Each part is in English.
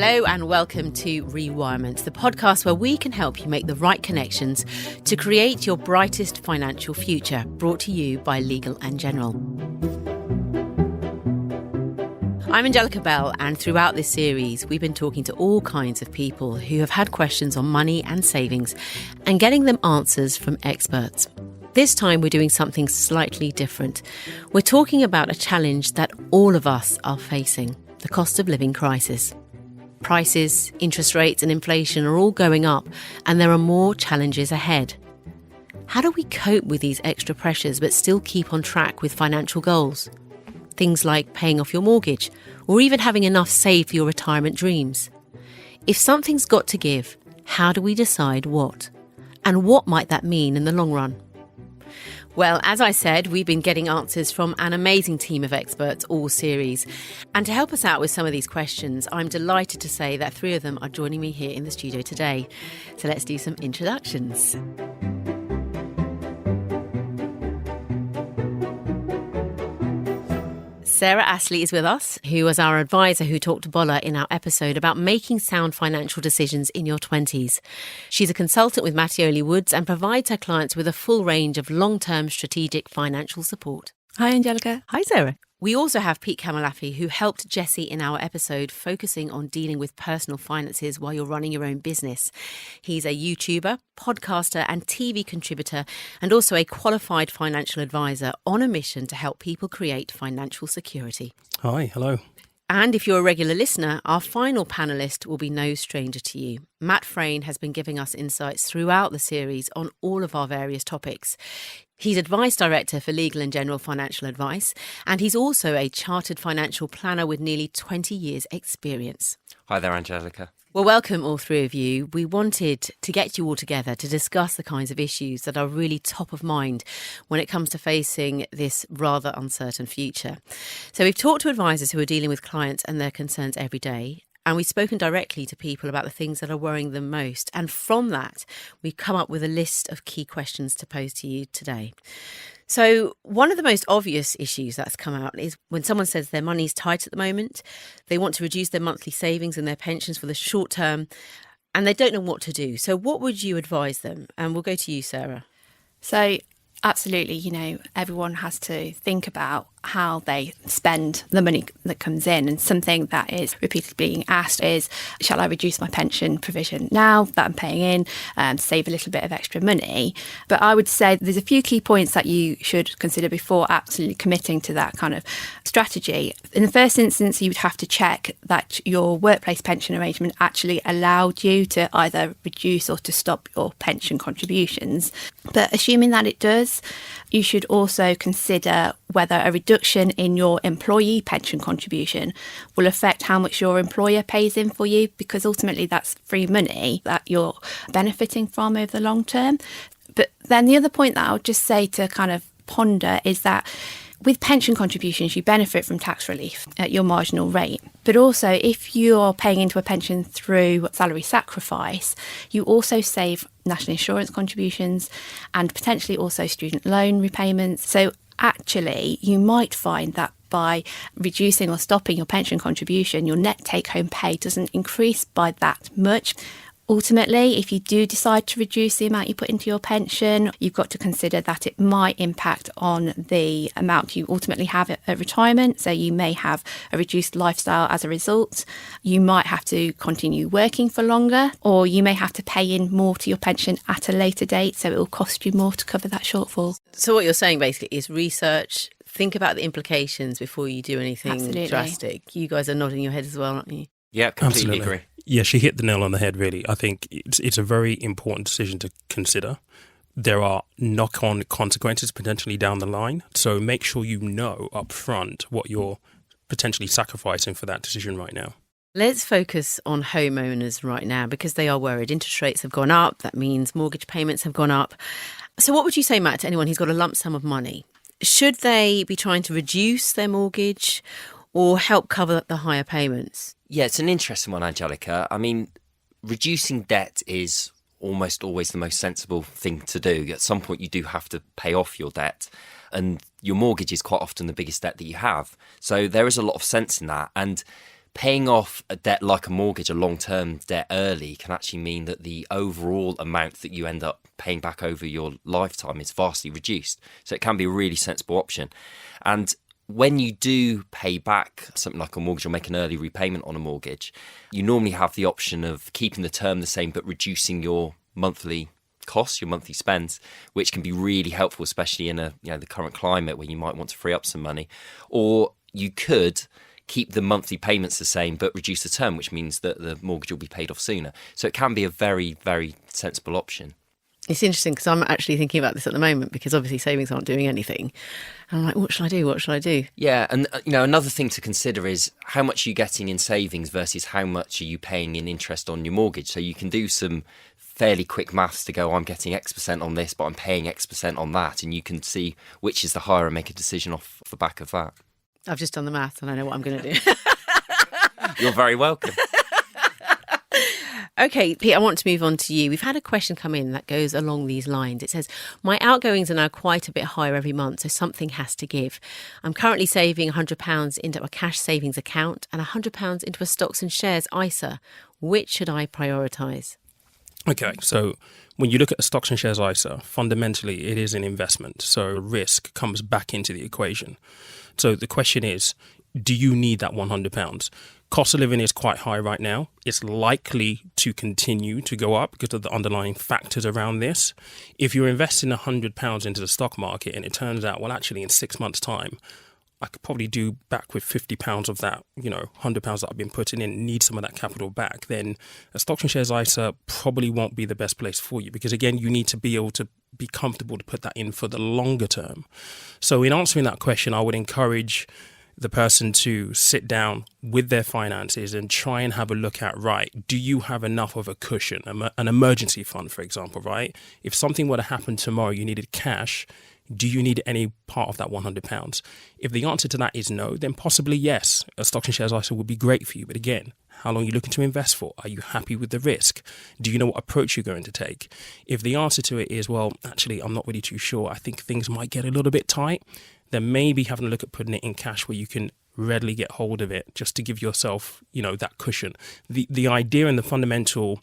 Hello and welcome to Rewirement, the podcast where we can help you make the right connections to create your brightest financial future, brought to you by Legal & General. I'm Angellica Bell, and throughout this series, we've been talking to all kinds of people who have had questions on money and savings and getting them answers from experts. This time we're doing something slightly different. We're talking about a challenge that all of us are facing, the cost of living crisis. Prices, interest rates and inflation are all going up, and there are more challenges ahead. How do we cope with these extra pressures but still keep on track with financial goals? Things like paying off your mortgage or even having enough saved for your retirement dreams. If something's got to give, how do we decide what? And what might that mean in the long run? Well, as I said, we've been getting answers from an amazing team of experts all series. And to help us out with some of these questions, I'm delighted to say that three of them are joining me here in the studio today. So let's do some introductions. Sarah Astley is with us, who was our advisor who talked to Bola in our episode about making sound financial decisions in your 20s. She's a consultant with Mattioli Woods and provides her clients with a full range of long-term strategic financial support. Hi, Angellica. Hi, Sarah. We also have Pete Komolafe, who helped Jessie in our episode focusing on dealing with personal finances while you're running your own business. He's a YouTuber, podcaster and TV contributor, and also a qualified financial advisor on a mission to help people create financial security. Hi, hello. And if you're a regular listener, our final panellist will be no stranger to you. Matt Frain has been giving us insights throughout the series on all of our various topics. He's Advice Director for Legal & General Financial Advice, and he's also a chartered financial planner with nearly 20 years' experience. Hi there, Angellica. Well, welcome all three of you. We wanted to get you all together to discuss the kinds of issues that are really top of mind when it comes to facing this rather uncertain future. So we've talked to advisors who are dealing with clients and their concerns every day. And we've spoken directly to people about the things that are worrying them most. And from that, we've come up with a list of key questions to pose to you today. So one of the most obvious issues that's come out is when someone says their money's tight at the moment, they want to reduce their monthly savings and their pensions for the short term, and they don't know what to do. So what would you advise them? And we'll go to you, Sarah. So absolutely, everyone has to think about how they spend the money that comes in. And something that is repeatedly being asked is, shall I reduce my pension provision now that I'm paying in to save a little bit of extra money? But I would say there's a few key points that you should consider before absolutely committing to that kind of strategy. In the first instance, you would have to check that your workplace pension arrangement actually allowed you to either reduce or to stop your pension contributions. But assuming that it does, you should also consider whether a reduction in your employee pension contribution will affect how much your employer pays in for you, because ultimately that's free money that you're benefiting from over the long term. But then the other point that I would just say to kind of ponder is that with pension contributions, you benefit from tax relief at your marginal rate. But also, if you're paying into a pension through salary sacrifice, you also save national insurance contributions and potentially also student loan repayments. So actually, you might find that by reducing or stopping your pension contribution, your net take-home pay doesn't increase by that much. Ultimately, if you do decide to reduce the amount you put into your pension, you've got to consider that it might impact on the amount you ultimately have at retirement. So you may have a reduced lifestyle as a result. You might have to continue working for longer, or you may have to pay in more to your pension at a later date. So it will cost you more to cover that shortfall. So what you're saying basically is research, think about the implications before you do anything Absolutely. drastic. You guys are nodding your head as well, aren't you? Yeah, completely Absolutely. agree. Yeah, she hit the nail on the head, really. I think it's a very important decision to consider. There are knock-on consequences potentially down the line. So make sure you know up front what you're potentially sacrificing for that decision right now. Let's focus on homeowners right now because they are worried. Interest rates have gone up. That means mortgage payments have gone up. So what would you say, Matt, to anyone who's got a lump sum of money? Should they be trying to reduce their mortgage or help cover the higher payments? Yeah, it's an interesting one, Angellica. I mean, reducing debt is almost always the most sensible thing to do. At some point, you do have to pay off your debt, and your mortgage is quite often the biggest debt that you have. So there is a lot of sense in that. And Paying off a debt like a mortgage, a long-term debt early, can actually mean that the overall amount that you end up paying back over your lifetime is vastly reduced. So it can be a really sensible option. And when you do pay back something like a mortgage or make an early repayment on a mortgage, you normally have the option of keeping the term the same but reducing your monthly costs, your monthly spends, which can be really helpful, especially in the current climate where you might want to free up some money. Or you could keep the monthly payments the same but reduce the term, which means that the mortgage will be paid off sooner. So it can be a very, very sensible option. It's interesting because I'm actually thinking about this at the moment because obviously savings aren't doing anything. And I'm like, what should I do? What should I do? Yeah, and another thing to consider is how much are you getting in savings versus how much are you paying in interest on your mortgage. So you can do some fairly quick maths to go, I'm getting X% on this, but I'm paying X% on that. And you can see which is the higher and make a decision off the back of that. I've just done the math and I know what I'm going to do. You're very welcome. Okay, Pete, I want to move on to you. We've had a question come in that goes along these lines. It says, my outgoings are now quite a bit higher every month, so something has to give. I'm currently saving £100 into a cash savings account and £100 into a stocks and shares ISA. Which should I prioritise? Okay, so when you look at a stocks and shares ISA, fundamentally it is an investment. So risk comes back into the equation. So the question is, do you need that £100? Cost of living is quite high right now. It's likely to continue to go up because of the underlying factors around this. If you're investing £100 into the stock market and it turns out, well, actually in 6 months' time, I could probably do back with £50 of that, £100 that I've been putting in, need some of that capital back, then a stocks and shares ISA probably won't be the best place for you because, again, you need to be able to be comfortable to put that in for the longer term. So in answering that question, I would encourage the person to sit down with their finances and try and have a look at, right, do you have enough of a cushion, an emergency fund, for example, right? If something were to happen tomorrow, you needed cash, do you need any part of that £100? If the answer to that is no, then possibly yes, a stocks and shares ISA would be great for you. But again, how long are you looking to invest for? Are you happy with the risk? Do you know what approach you're going to take? If the answer to it is, well, actually, I'm not really too sure, I think things might get a little bit tight, then maybe having a look at putting it in cash where you can readily get hold of it just to give yourself, that cushion. The idea and the fundamental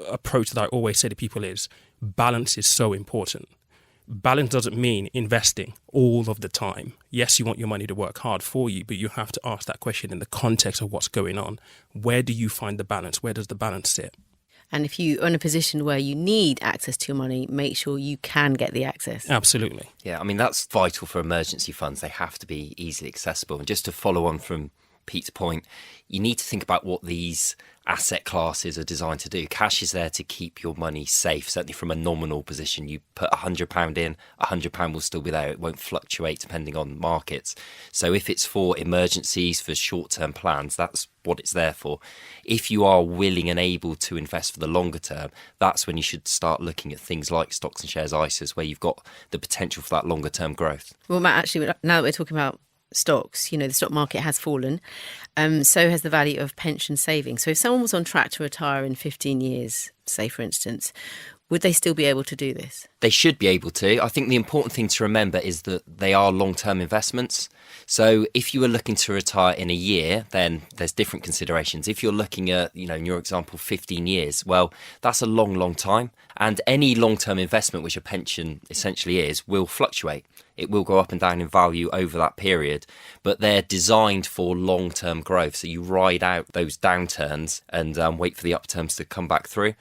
approach that I always say to people is balance is so important. Balance doesn't mean investing all of the time. Yes, you want your money to work hard for you, but you have to ask that question in the context of what's going on. Where do you find the balance? Where does the balance sit? And if you're in a position where you need access to your money, make sure you can get the access. Absolutely. Yeah, I mean, that's vital for emergency funds. They have to be easily accessible. And just to follow on from Pete's point, you need to think about what these asset classes are designed to do. Cash is there to keep your money safe, certainly from a nominal position. You put £100 in, £100 will still be there. It won't fluctuate depending on markets. So if it's for emergencies, for short-term plans, that's what it's there for. If you are willing and able to invest for the longer term, that's when you should start looking at things like stocks and shares ISAs, where you've got the potential for that longer term growth. Well, Matt, actually, now that we're talking about stocks, the stock market has fallen. So has the value of pension savings. So if someone was on track to retire in 15 years, say, for instance, would they still be able to do this? They should be able to. I think the important thing to remember is that they are long-term investments. So if you were looking to retire in a year, then there's different considerations. If you're looking at, in your example, 15 years, well, that's a long, long time. And any long-term investment, which a pension essentially is, will fluctuate. It will go up and down in value over that period, but they're designed for long-term growth. So you ride out those downturns and wait for the upturns to come back through.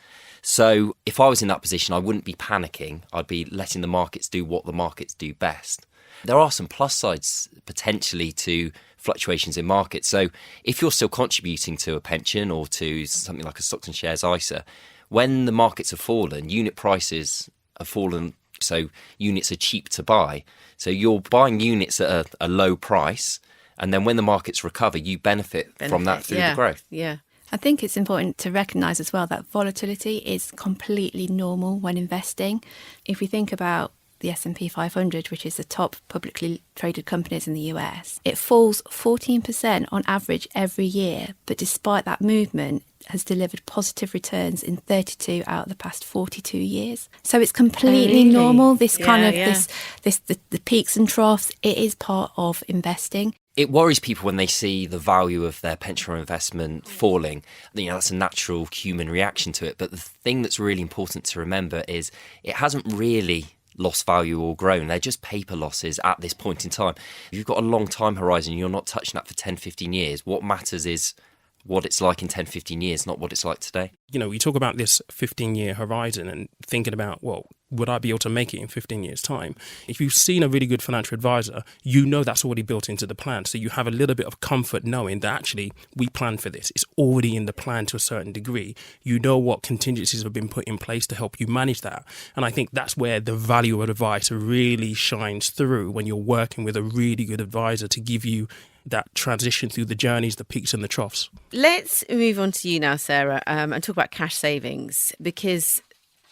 So if I was in that position, I wouldn't be panicking. I'd be letting the markets do what the markets do best. There are some plus sides potentially to fluctuations in markets. So if you're still contributing to a pension or to something like a stocks and shares ISA, when the markets have fallen, unit prices have fallen, so units are cheap to buy. So you're buying units at a low price, and then when the markets recover, you benefit from that through the growth. Yeah. I think it's important to recognise as well that volatility is completely normal when investing. If we think about the S&P 500, which is the top publicly traded companies in the US, it falls 14% on average every year. But despite that movement, has delivered positive returns in 32 out of the past 42 years. So it's completely normal, this kind of the peaks and troughs. It is part of investing. It worries people when they see the value of their pension or investment falling. That's a natural human reaction to it. But the thing that's really important to remember is it hasn't really lost value or grown. They're just paper losses at this point in time. If you've got a long time horizon, you're not touching that for 10, 15 years. What matters is what it's like in 10, 15 years, not what it's like today. We talk about this 15-year horizon and thinking about, well, would I be able to make it in 15 years' time? If you've seen a really good financial advisor, that's already built into the plan. So you have a little bit of comfort knowing that actually we planned for this. It's already in the plan to a certain degree. You know what contingencies have been put in place to help you manage that. And I think that's where the value of advice really shines through when you're working with a really good advisor to give you that transition through the journeys, the peaks and the troughs. Let's move on to you now, Sarah, and talk about cash savings because,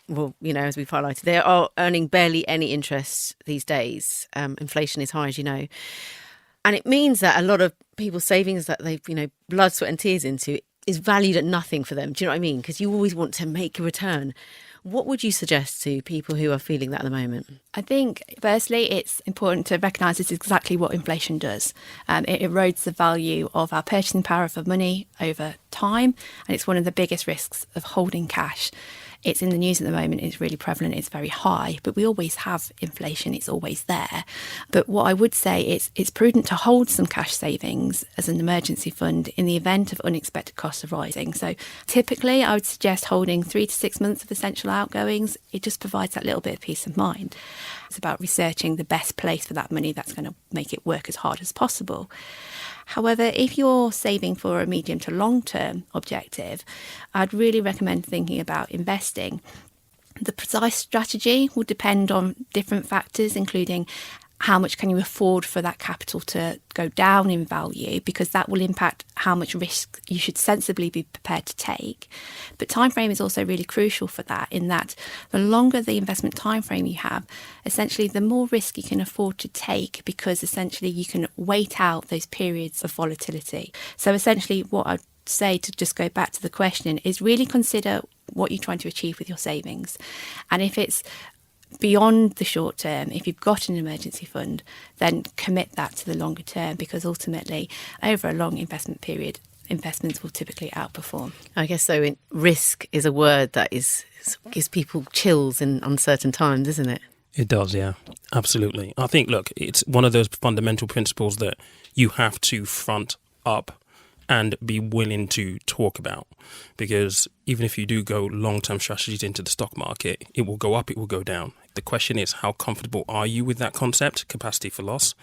as we've highlighted, they are earning barely any interest these days. Inflation is high, as you know. And it means that a lot of people's savings that they've, blood, sweat and tears into is valued at nothing for them. Do you know what I mean? Because you always want to make a return. What would you suggest to people who are feeling that at the moment? I think, firstly, it's important to recognise this is exactly what inflation does. It erodes the value of our purchasing power of our money over time, and it's one of the biggest risks of holding cash. It's in the news at the moment, it's really prevalent, it's very high, but we always have inflation, it's always there. But what I would say is it's prudent to hold some cash savings as an emergency fund in the event of unexpected costs arising. So typically I would suggest holding 3 to 6 months of essential outgoings. It just provides that little bit of peace of mind. It's about researching the best place for that money that's going to make it work as hard as possible. However, if you're saving for a medium to long-term objective, I'd really recommend thinking about investing. The precise strategy will depend on different factors, including how much can you afford for that capital to go down in value, because that will impact how much risk you should sensibly be prepared to take. But time frame is also really crucial for that, in that the longer the investment time frame you have, essentially the more risk you can afford to take, because essentially you can wait out those periods of volatility. So essentially what I'd say, to just go back to the question, is really consider what you're trying to achieve with your savings. And if it's beyond the short term, if you've got an emergency fund, then commit that to the longer term, because ultimately over a long investment period, investments will typically outperform. I guess so. Risk is a word that gives people chills in uncertain times, isn't it? It does, yeah, absolutely. I think, look, it's one of those fundamental principles that you have to front up and be willing to talk about, because even if you do go long-term strategies into the stock market, it will go up, it will go down. The question is, how comfortable are you with that concept, capacity for loss?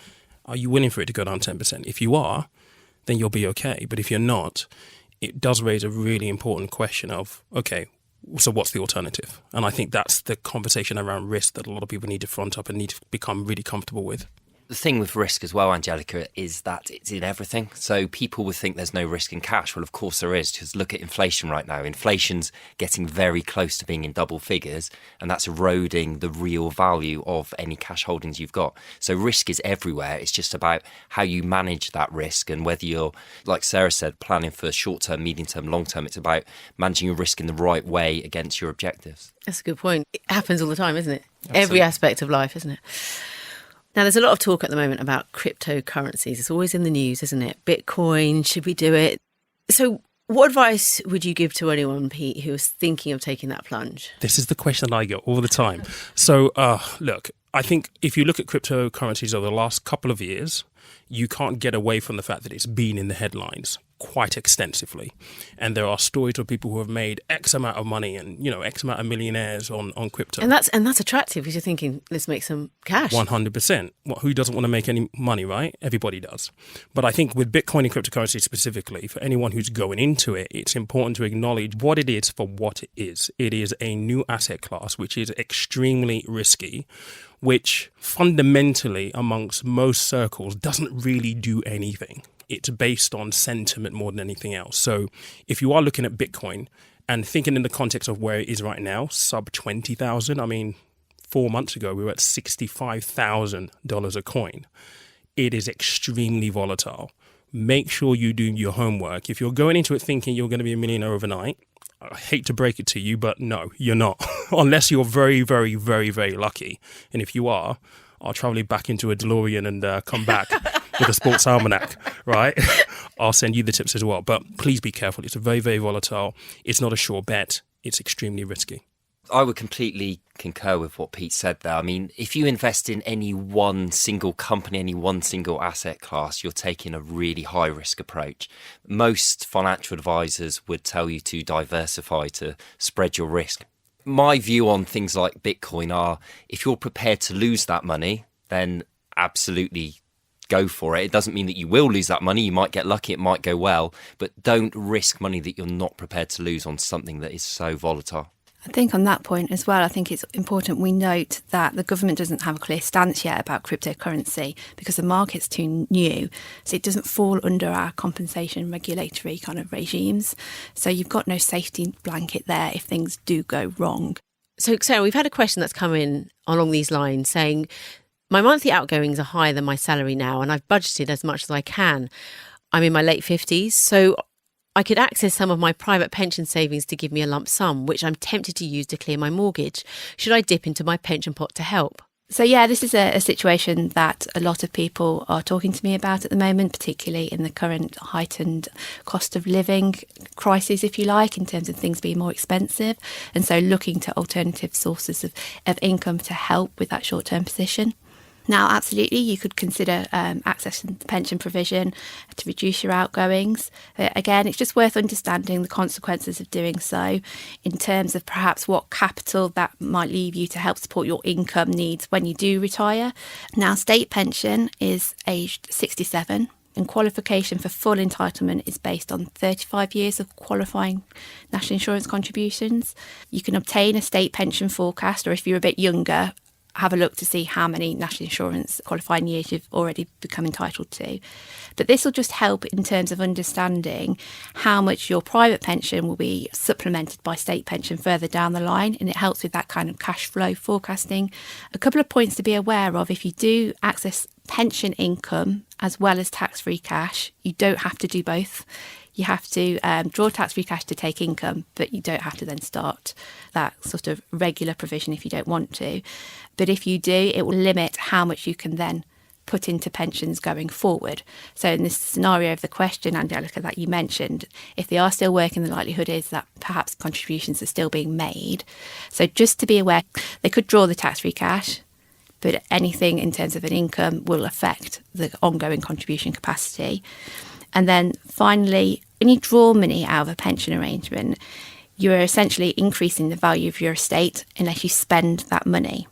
Are you willing for it to go down 10%? If you are, then you'll be okay. But if you're not, it does raise a really important question of, okay, so what's the alternative? And I think that's the conversation around risk that a lot of people need to front up and need to become really comfortable with. The thing with risk as well, Angellica, is that it's in everything. So people would think there's no risk in cash. Well, of course there is, because look at inflation right now. Inflation's getting very close to being in double figures, and that's eroding the real value of any cash holdings you've got. So risk is everywhere. It's just about how you manage that risk, and whether you're, like Sarah said, planning for short-term, medium-term, long-term. It's about managing your risk in the right way against your objectives. That's a good point. It happens all the time, isn't it? Absolutely. Every aspect of life, isn't it? Now, there's a lot of talk at the moment about cryptocurrencies. It's always in the news, isn't it? Bitcoin, should we do it? So what advice would you give to anyone, Pete, who is thinking of taking that plunge? This is the question that I get all the time. So, look, I think if you look at cryptocurrencies over the last couple of years, you can't get away from the fact that it's been in the headlines quite extensively. And there are stories of people who have made X amount of money and, X amount of millionaires on crypto. And that's attractive, because you're thinking, let's make some cash. 100%. Well, who doesn't want to make any money, right? Everybody does. But I think with Bitcoin and cryptocurrency specifically, for anyone who's going into it, it's important to acknowledge what it is for what it is. It is a new asset class, which is extremely risky, which fundamentally amongst most circles doesn't really do anything. It's based on sentiment more than anything else. So if you are looking at Bitcoin and thinking in the context of where it is right now, sub 20,000, I mean, 4 months ago, we were at $65,000 a coin. It is extremely volatile. Make sure you do your homework. If you're going into it thinking you're going to be a millionaire overnight, I hate to break it to you, but no, you're not. Unless you're very, very, very, very lucky. And if you are, I'll travel you back into a DeLorean and come back with a sports almanac, right? I'll send you the tips as well. But please be careful. It's very, very volatile. It's not a sure bet. It's extremely risky. I would completely concur with what Pete said there. I mean, if you invest in any one single company, any one single asset class, you're taking a really high risk approach. Most financial advisors would tell you to diversify, to spread your risk. My view on things like Bitcoin are, if you're prepared to lose that money, then absolutely go for it. It doesn't mean that you will lose that money. You might get lucky, it might go well, but don't risk money that you're not prepared to lose on something that is so volatile. I think on that point as well, I think it's important we note that the government doesn't have a clear stance yet about cryptocurrency because the market's too new. So it doesn't fall under our compensation regulatory kind of regimes. So you've got no safety blanket there if things do go wrong. So, Sarah, we've had a question that's come in along these lines saying, my monthly outgoings are higher than my salary now and I've budgeted as much as I can. I'm in my late 50s, so I could access some of my private pension savings to give me a lump sum, which I'm tempted to use to clear my mortgage. Should I dip into my pension pot to help? So, yeah, this is a situation that a lot of people are talking to me about at the moment, particularly in the current heightened cost of living crisis, if you like, in terms of things being more expensive. And so looking to alternative sources of income to help with that short-term position. Now, absolutely, you could consider accessing the pension provision to reduce your outgoings. Again, it's just worth understanding the consequences of doing so in terms of perhaps what capital that might leave you to help support your income needs when you do retire. Now, state pension is aged 67 and qualification for full entitlement is based on 35 years of qualifying national insurance contributions. You can obtain a state pension forecast, or if you're a bit younger, have a look to see how many national insurance qualifying years you've already become entitled to. But this will just help in terms of understanding how much your private pension will be supplemented by state pension further down the line, and it helps with that kind of cash flow forecasting. A couple of points to be aware of: if you do access pension income as well as tax-free cash, you don't have to do both. You have to draw tax-free cash to take income, but you don't have to then start that sort of regular provision if you don't want to. But if you do, it will limit how much you can then put into pensions going forward. So in this scenario of the question, Angellica, that you mentioned, if they are still working, the likelihood is that perhaps contributions are still being made. So just to be aware, they could draw the tax-free cash, but anything in terms of an income will affect the ongoing contribution capacity. And then finally, when you draw money out of a pension arrangement, you're essentially increasing the value of your estate unless you spend that money.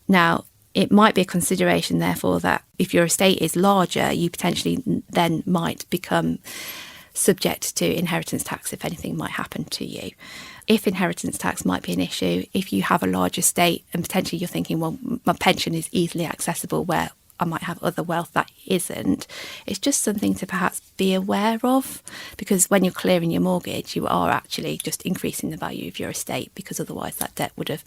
Now, it might be a consideration, therefore, that if your estate is larger, you potentially then might become subject to inheritance tax if anything might happen to you. If inheritance tax might be an issue, if you have a large estate and potentially you're thinking, well, my pension is easily accessible where I might have other wealth that isn't, it's just something to perhaps be aware of, because when you're clearing your mortgage, you are actually just increasing the value of your estate, because otherwise that debt would have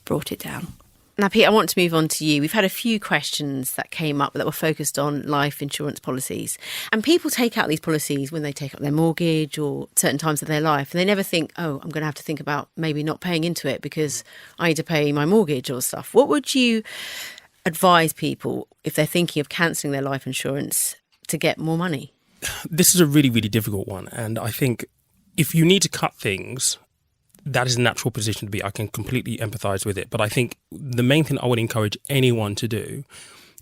brought it down. Now, Pete, I want to move on to you. We've had a few questions that came up that were focused on life insurance policies. And people take out these policies when they take up their mortgage or certain times of their life. And they never think, oh, I'm going to have to think about maybe not paying into it because I need to pay my mortgage or stuff. What would you advise people if they're thinking of cancelling their life insurance to get more money? This is a really, really difficult one. And I think if you need to cut things, that is a natural position to be. I can completely empathise with it. But I think the main thing I would encourage anyone to do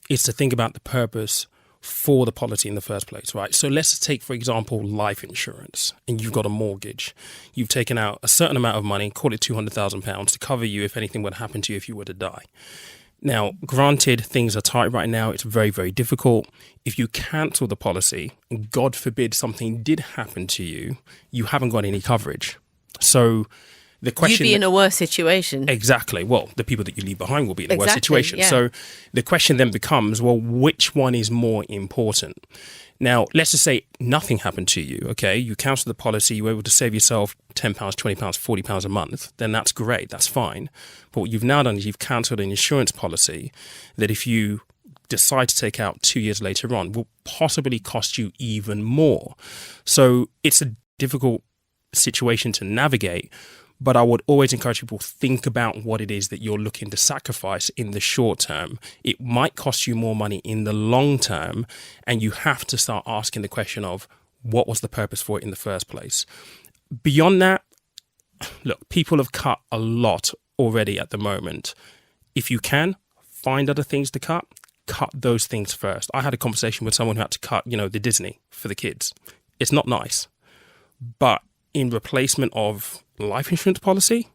is to think about the purpose for the policy in the first place, right? So let's take, for example, life insurance, and you've got a mortgage. You've taken out a certain amount of money, call it £200,000, to cover you if anything would happen to you if you were to die. Now, granted, things are tight right now. It's very, very difficult. If you cancel the policy, and God forbid something did happen to you, you haven't got any coverage. So the question... You'd be in a worse situation. Exactly. Well, the people that you leave behind will be in a worse Exactly, situation. yeah. So the question then becomes, well, which one is more important? Now, let's just say nothing happened to you, okay? You cancel the policy, you were able to save yourself £10, £20, £40 a month, then that's great, that's fine. But what you've now done is you've cancelled an insurance policy that if you decide to take out 2 years later on will possibly cost you even more. So it's a difficult situation to navigate. But I would always encourage people to think about what it is that you're looking to sacrifice in the short term. It might cost you more money in the long term, and you have to start asking the question of what was the purpose for it in the first place. Beyond that, look, people have cut a lot already at the moment. If you can, find other things to cut those things first. I had a conversation with someone who had to cut, the Disney for the kids. It's not nice. But in replacement of life insurance policy,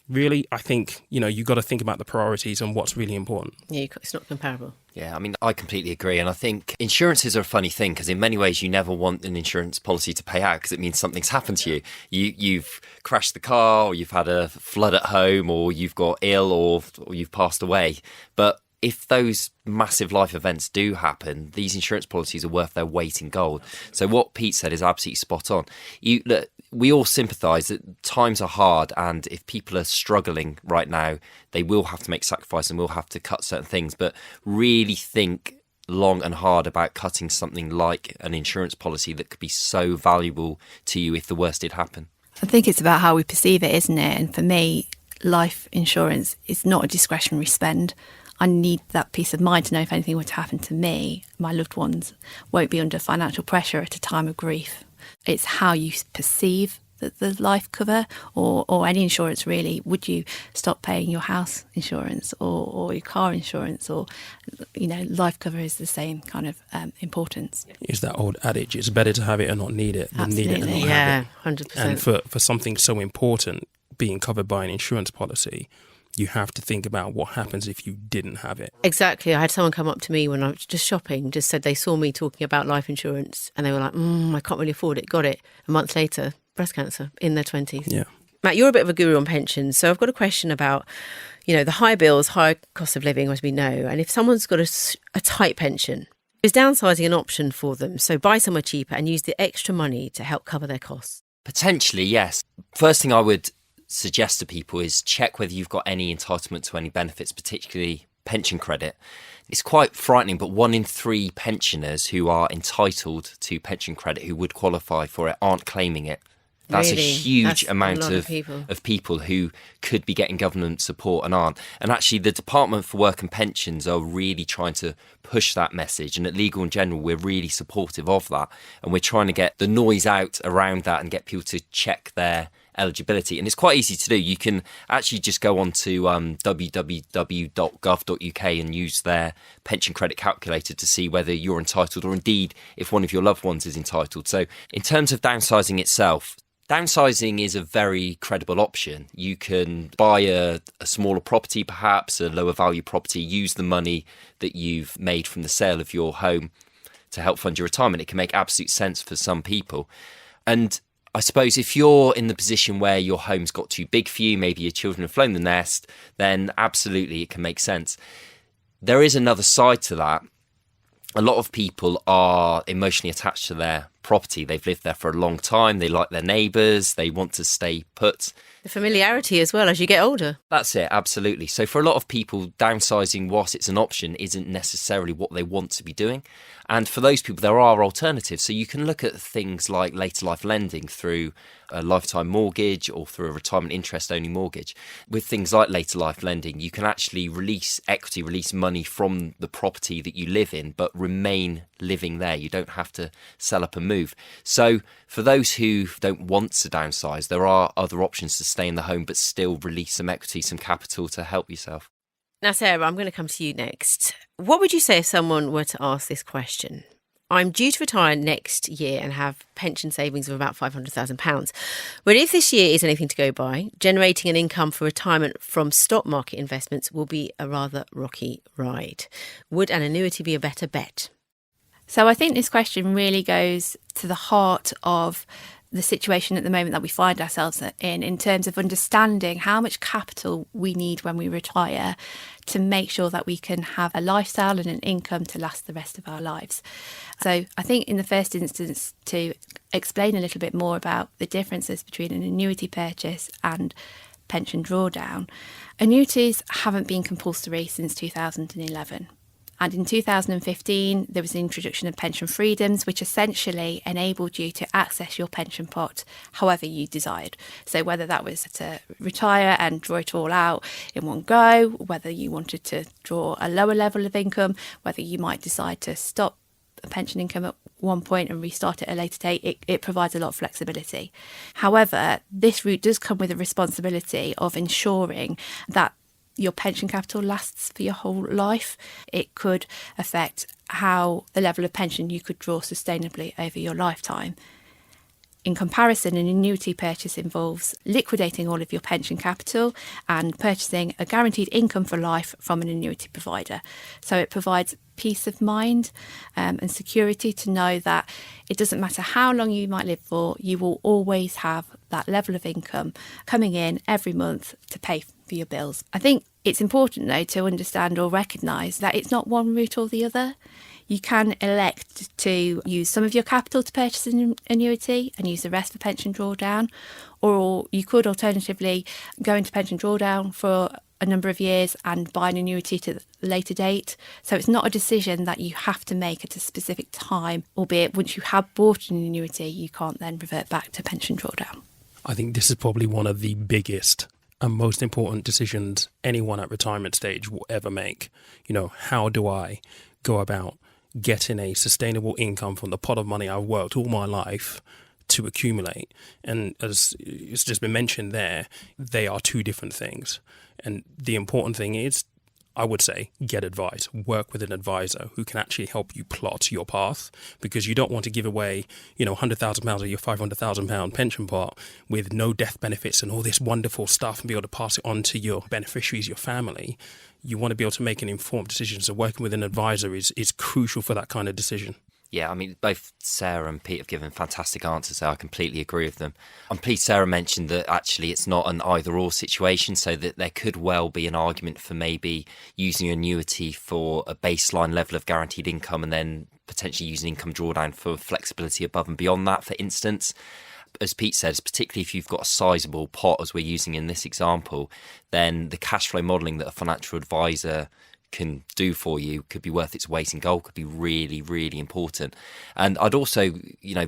really, I think, you've got to think about the priorities and what's really important. Yeah, it's not comparable. Yeah, I mean, I completely agree. And I think insurances are a funny thing because in many ways you never want an insurance policy to pay out because it means something's happened to you. You've crashed the car, or you've had a flood at home, or you've got ill, or you've passed away. But if those massive life events do happen, these insurance policies are worth their weight in gold. So what Pete said is absolutely spot on. Look, we all sympathise that times are hard, and if people are struggling right now, they will have to make sacrifice and will have to cut certain things. But really think long and hard about cutting something like an insurance policy that could be so valuable to you if the worst did happen. I think it's about how we perceive it, isn't it? And for me, life insurance is not a discretionary spend. I need that peace of mind to know if anything were to happen to me, my loved ones won't be under financial pressure at a time of grief. It's how you perceive the life cover or any insurance really. Would you stop paying your house insurance or your car insurance, or life cover is the same kind of importance. It's that old adage, it's better to have it and not need it than Absolutely. need it and not Yeah, have it. 100%. And for something so important being covered by an insurance policy, you have to think about what happens if you didn't have it. Exactly. I had someone come up to me when I was just shopping, just said they saw me talking about life insurance and they were like, I can't really afford it. Got it. A month later, breast cancer in their 20s. Yeah. Matt, you're a bit of a guru on pensions. So I've got a question about, the high bills, high cost of living, as we know. And if someone's got a tight pension, is downsizing an option for them? So buy somewhere cheaper and use the extra money to help cover their costs? Potentially, yes. First thing I would suggest to people is check whether you've got any entitlement to any benefits, particularly pension credit. It's quite frightening, but 1 in 3 pensioners who are entitled to pension credit who would qualify for it aren't claiming it. That's Really? a huge That's amount a lot of people who could be getting government support and aren't. And actually, the Department for Work and Pensions are really trying to push that message. And at Legal in General, we're really supportive of that. And we're trying to get the noise out around that and get people to check their eligibility. And it's quite easy to do. You can actually just go on to www.gov.uk and use their pension credit calculator to see whether you're entitled, or indeed if one of your loved ones is entitled. So in terms of downsizing itself, downsizing is a very credible option. You can buy a smaller property, perhaps a lower value property, use the money that you've made from the sale of your home to help fund your retirement. It can make absolute sense for some people. And I suppose if you're in the position where your home's got too big for you, maybe your children have flown the nest, then absolutely it can make sense. There is another side to that. A lot of people are emotionally attached to their property. They've lived there for a long time. They like their neighbours. They want to stay put. The familiarity as well as you get older. That's it, absolutely. So for a lot of people, downsizing, whilst it's an option, isn't necessarily what they want to be doing. And for those people, there are alternatives. So you can look at things like later life lending through a lifetime mortgage or through a retirement interest only mortgage. With things like later life lending, you can actually release equity, release money from the property that you live in, but remain living there. You don't have to sell up and move. So for those who don't want to downsize, there are other options to stay in the home but still release some equity, some capital to help yourself. Now, Sarah, I'm going to come to you next. What would you say if someone were to ask this question? I'm due to retire next year and have pension savings of about £500,000. But if this year is anything to go by, generating an income for retirement from stock market investments will be a rather rocky ride. Would an annuity be a better bet? So I think this question really goes to the heart of the situation at the moment that we find ourselves in terms of understanding how much capital we need when we retire to make sure that we can have a lifestyle and an income to last the rest of our lives. So I think in the first instance, to explain a little bit more about the differences between an annuity purchase and pension drawdown, annuities haven't been compulsory since 2011. And in 2015, there was the introduction of pension freedoms, which essentially enabled you to access your pension pot however you desired. So whether that was to retire and draw it all out in one go, whether you wanted to draw a lower level of income, whether you might decide to stop a pension income at one point and restart it at a later date, it provides a lot of flexibility. However, this route does come with a responsibility of ensuring that your pension capital lasts for your whole life. It could affect how the level of pension you could draw sustainably over your lifetime. In comparison, an annuity purchase involves liquidating all of your pension capital and purchasing a guaranteed income for life from an annuity provider. So it provides peace of mind and security to know that it doesn't matter how long you might live for, you will always have that level of income coming in every month to pay for your bills. I think it's important, though, to understand or recognise that it's not one route or the other. You can elect to use some of your capital to purchase an annuity and use the rest for pension drawdown, or you could alternatively go into pension drawdown for a number of years and buy an annuity to a later date. So it's not a decision that you have to make at a specific time, albeit once you have bought an annuity, you can't then revert back to pension drawdown. I think this is probably one of the biggest and most important decisions anyone at retirement stage will ever make. How do I go about getting a sustainable income from the pot of money I've worked all my life to accumulate? And as it's just been mentioned there, they are two different things. And the important thing is, I would say, get advice. Work with an advisor who can actually help you plot your path, because you don't want to give away, £100,000 of your £500,000 pension pot with no death benefits and all this wonderful stuff and be able to pass it on to your beneficiaries, your family. You want to be able to make an informed decision. So working with an advisor is crucial for that kind of decision. Yeah, I mean, both Sarah and Pete have given fantastic answers there. I completely agree with them. I'm pleased Sarah mentioned that actually it's not an either-or situation, so that there could well be an argument for maybe using an annuity for a baseline level of guaranteed income and then potentially using income drawdown for flexibility above and beyond that, for instance. As Pete says, particularly if you've got a sizable pot, as we're using in this example, then the cash flow modelling that a financial advisor can do for you could be worth its weight in gold, could be really, really important. And I'd also,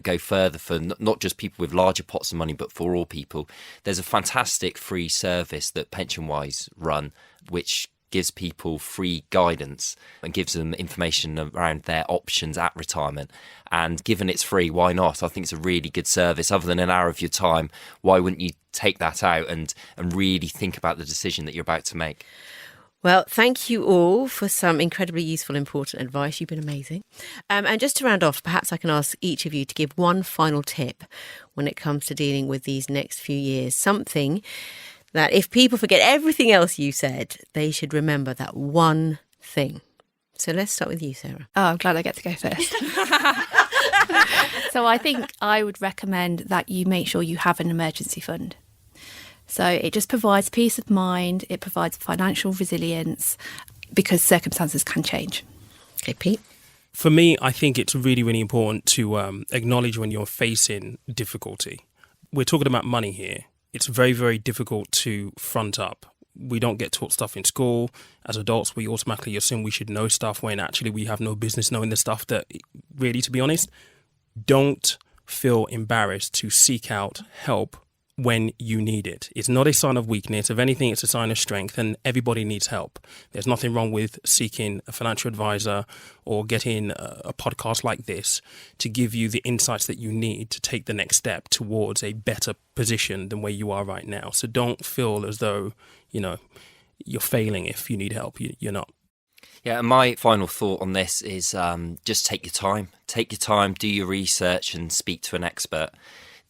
go further for not just people with larger pots of money, but for all people. There's a fantastic free service that PensionWise run, which gives people free guidance and gives them information around their options at retirement. And given it's free, why not? I think it's a really good service. Other than an hour of your time, why wouldn't you take that out and really think about the decision that you're about to make? Well, thank you all for some incredibly useful, important advice. You've been amazing. And just to round off, perhaps I can ask each of you to give one final tip when it comes to dealing with these next few years. Something that if people forget everything else you said, they should remember that one thing. So let's start with you, Sarah. Oh, I'm glad I get to go first. So I think I would recommend that you make sure you have an emergency fund. So it just provides peace of mind, it provides financial resilience, because circumstances can change. Okay, Pete? For me, I think it's really, really important to acknowledge when you're facing difficulty. We're talking about money here. It's very, very difficult to front up. We don't get taught stuff in school. As adults, we automatically assume we should know stuff when actually we have no business knowing the stuff that, really, to be honest, don't feel embarrassed to seek out help when you need it. It's not a sign of weakness. If anything, it's a sign of strength, and everybody needs help. There's nothing wrong with seeking a financial advisor or getting a podcast like this to give you the insights that you need to take the next step towards a better position than where you are right now. So don't feel as though, you're failing if you need help. You're not. Yeah, and my final thought on this is just take your time. Take your time, do your research and speak to an expert.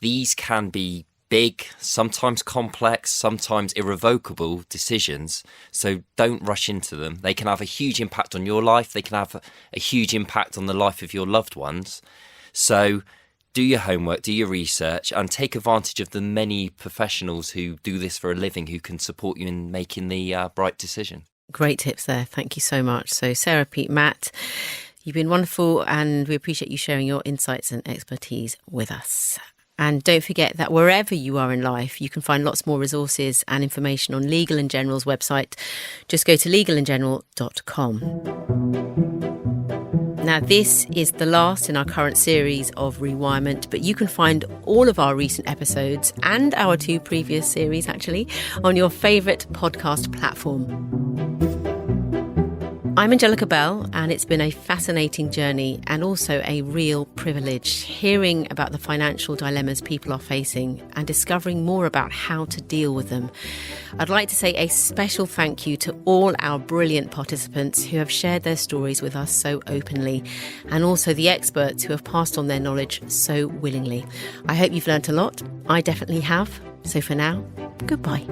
These can be big, sometimes complex, sometimes irrevocable decisions. So don't rush into them. They can have a huge impact on your life. They can have a huge impact on the life of your loved ones. So do your homework, do your research, and take advantage of the many professionals who do this for a living who can support you in making the right decision. Great tips there. Thank you so much. So Sarah, Pete, Matt, you've been wonderful, and we appreciate you sharing your insights and expertise with us. And don't forget that wherever you are in life, you can find lots more resources and information on Legal & General's website. Just go to legalandgeneral.com. Now, this is the last in our current series of Rewirement, but you can find all of our recent episodes and our 2 previous series, actually, on your favourite podcast platform. I'm Angellica Bell, and it's been a fascinating journey and also a real privilege hearing about the financial dilemmas people are facing and discovering more about how to deal with them. I'd like to say a special thank you to all our brilliant participants who have shared their stories with us so openly, and also the experts who have passed on their knowledge so willingly. I hope you've learnt a lot. I definitely have. So for now, goodbye.